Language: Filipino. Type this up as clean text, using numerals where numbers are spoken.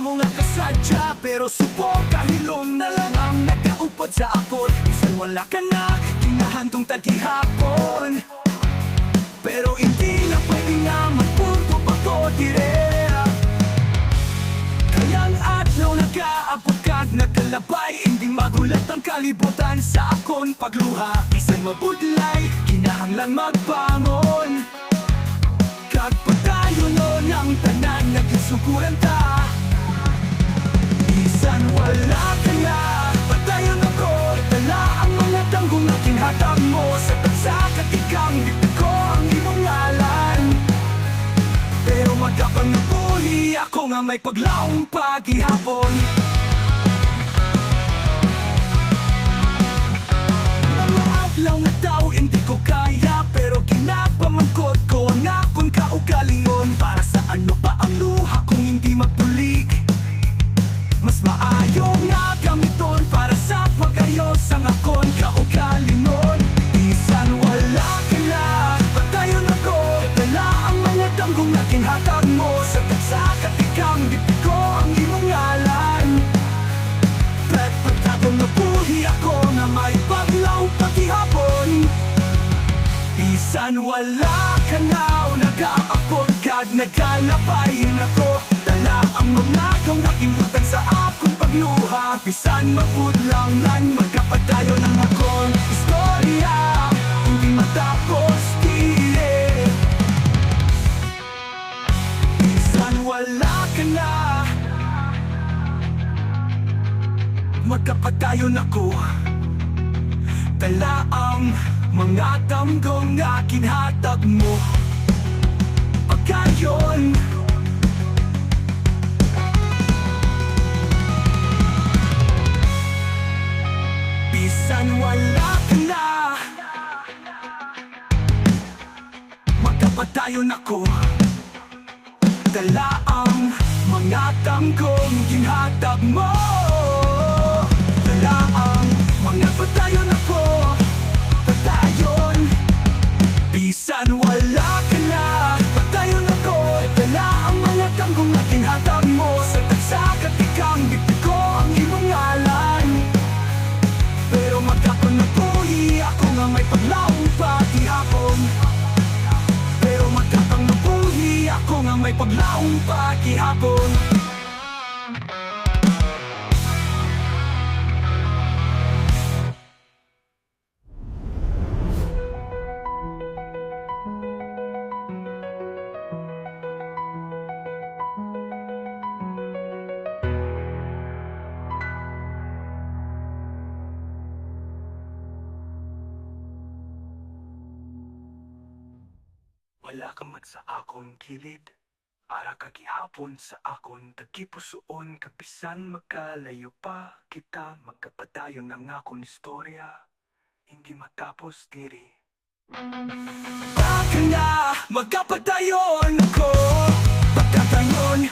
mo nga kasadya, pero subok kahilom na lang ang nagkaupod sa akot. Bisan wala ka na, kinahantong tagihapon. Pero hindi na pwede nga magpunto pa ko dire. Kayang adlaw nag-aabot kag nagkalabay, hindi magulat ang kalibutan sa akon pagluha. Bisan mabudlay, kinahanglan magbangon. Kag pagtayo nun ang tanan nagsusukuran ta. Bisan wala ka na, patayon ako. Dala ang mga tanggong na kinhatag mo. Sa tagsakat ikang dipid ko ang imong ngalan. Pero magkapangabuhi ako nga may paglaong paghihapon. Mga adlaw nga daw hindi ko kaya, pero kinapamangkot ko ang akong kaugalingon. Para sa ano pa ang luha kung hindi magtulig? Mas maayo nga gamiton para sa pagayos ang akon kaugalingon. Bisan wala ka na, patayon ako. Dala ang mga tanggong na kinhatag mo. Sa tagsakat ikang dipid ko ang imong ngalan. Pet pagtatong nabuhi ako na may paglaw paghihapon. Bisan wala ka na, nag-aapod kag nagkalabayin ako. Dala ang mga kong nakimutang sa akong pagluha. Bisan mapudlang nan magkapadayo ng akong istorya. Hindi matapos diye. Bisan wala ka na, magkapadayon ako. Dala ang mga tanggong na kinhatag mo. Pagkayon bisan wala ka na, magkapadayon ako. Dala ang mga tanggong kinhatag mo. Dala ang mga padayon ako. Padayon bisan wala ka na, padayon ako. Dala ang mga tanggong na kinhatag mo. Sa tagsakat ikang dipid ko ang imong ngalan. Pero magkapanabuhi ako nga may paglaong paghihapon. Pero magkapanabuhi ako nga may paglaong paghihapon. Wala ka man sa akong kilid, ara ka gihapon sa akong tagipusoon. Kapisan magkalayo pa kita, magkapadayon ng akong istorya. Hindi matapos diri. Baka na magkapadayon ako. Pagkatayon